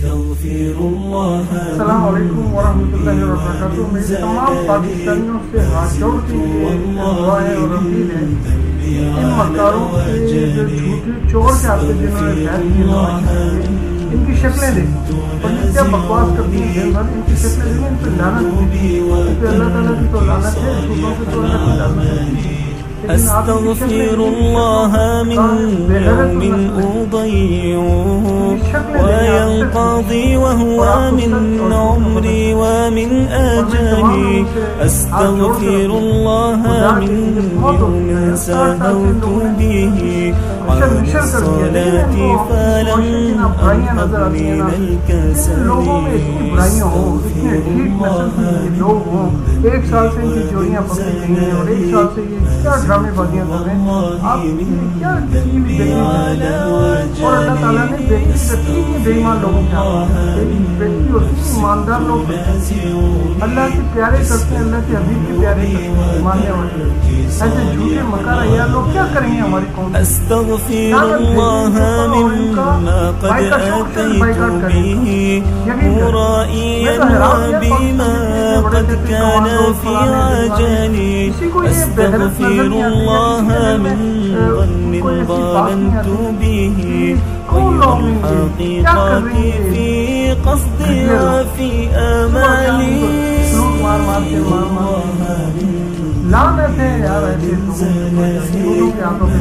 السلام علیکم ورحمۃ اللہ وبرکاتہ۔ میری تمام پاکستانیوں سے ہاتھ جوڑ کے دعائیں اور اپیل ہے، ان مکاروں کے جو جھوٹے چور کے آتے جنہوں نے بیعت کی، ان کی شکلیں دیکھیں اور یہ کیا بکواس کرتی ہیں دن بھر، ان کی شکلیں دیکھیں، ان پہ لعنت ہوتی ہے، کیونکہ اللہ تعالیٰ کی تو لعنت ہے، جھوٹوں سے تو اللہ کی لعنت ہے۔ أستغفر الله من يوم أضيعه وينقضي وهو من عمري ومن أجلي، أستغفر الله من يوم سهوت به عن الصلاة فلم أنهض من الكسل، لوگ ہوں ایک سال سے ان کی چوریاں پکڑی گئی ہیں اور ایک سال سے یہ کیا ڈرامے بازیاں کر رہے ہیں، آپ کیا اور اللہ تعالیٰ نے بیٹی رکھی ہے بے ایمان لوگوں کے، بیٹی ہوتی ہے ایماندار لوگ، اللہ کے پیارے کرتے ہیں، اللہ کے حبیب کے پیارے کرتے ہیں ماننے والے، ایسے جھوٹے مکار عیال لوگ کیا کریں گے ہماری قوم؟ أستغفر الله مما قد أتيت به مرائيا بما قد كان في عجلي، أستغفر الله من ظن ظننت به والحقيقة في قصدي وفي آمالي، لعنت ہے یار ایسے لوگوں کے ہاتھوں میں